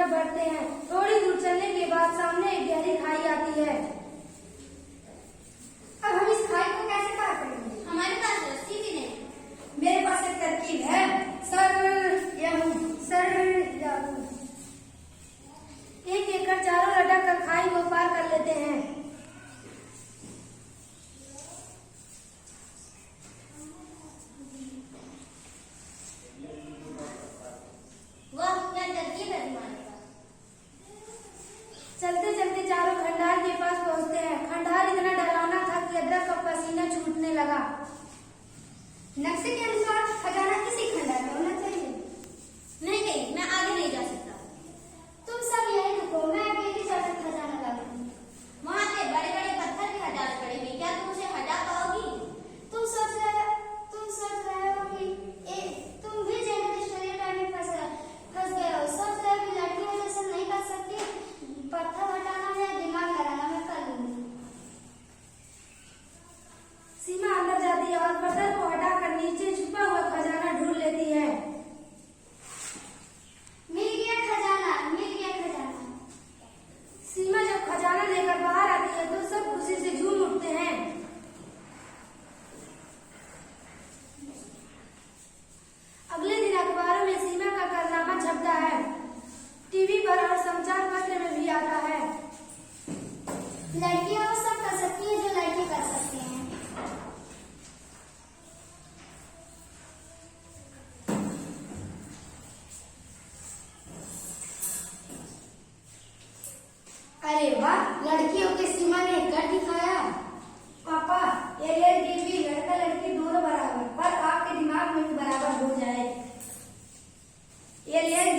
तरफ बढ़ते हैं। थोड़ी दूर चलने के बाद सामने एक गहरी खाई आती है। अब हम इस खाई को कैसे पार करेंगे? हमारे पास रस्सी भी नहीं। मेरे पास एक तरकीब है। सर या मुंह, सर या मुंह। एक एक कर चारों लटक कर खाई को पार कर लेते हैं। वाह, क्या तरकीब है तुम्हारे पास। चलते चलते चारों खंडार के पास पहुंचते हैं। खंडार इतना डरावना था कि अदरक का पसीना छूटने लगा। नक्शे के अनुसार खजाना किसी खंडार में होना चाहिए। नहीं, मैं आगे नहीं जा सकता। तुम सब यही रुको, मैं अकेली जाकर खजाना ला लूंगी। वहाँ पे बड़े बड़े पत्थर भी हजार पड़े हैं, क्या तुम उसे हटा पाओगी? तुम सोच रहे हो कि तुम भी जेनेटिक स्टेरियोटाइप में फंस गए हो। सोच रहे हो कि लड़कियां जैसे नहीं कर सकती। पत्थर हटाना या दिमाग लगाना मैं कर लूंगी। सीमा अंदर जाती है और पत्थर को हटाकर नीचे छुपा हुआ खजाना ढूंढ लेती है। मिल गया खजाना, मिल गया खजाना। सीमा जब खजाना लेकर बाहर आती है तो सब खुशी से झूम उठते हैं। अगले दिन अखबारों में सीमा का कारनामा छपता है। टीवी पर और समाचार पत्र में भी आता है। लड़कियां वो सब कर सकती हैं जो लड़के कर सकते हैं। अरे वाह, लड़कियों के सीमा ने कर दिखाया। पापा, एलियन टीवी लड़का लड़की दोनों बराबर, पर आपके दिमाग में भी बराबर हो जाए। एलियन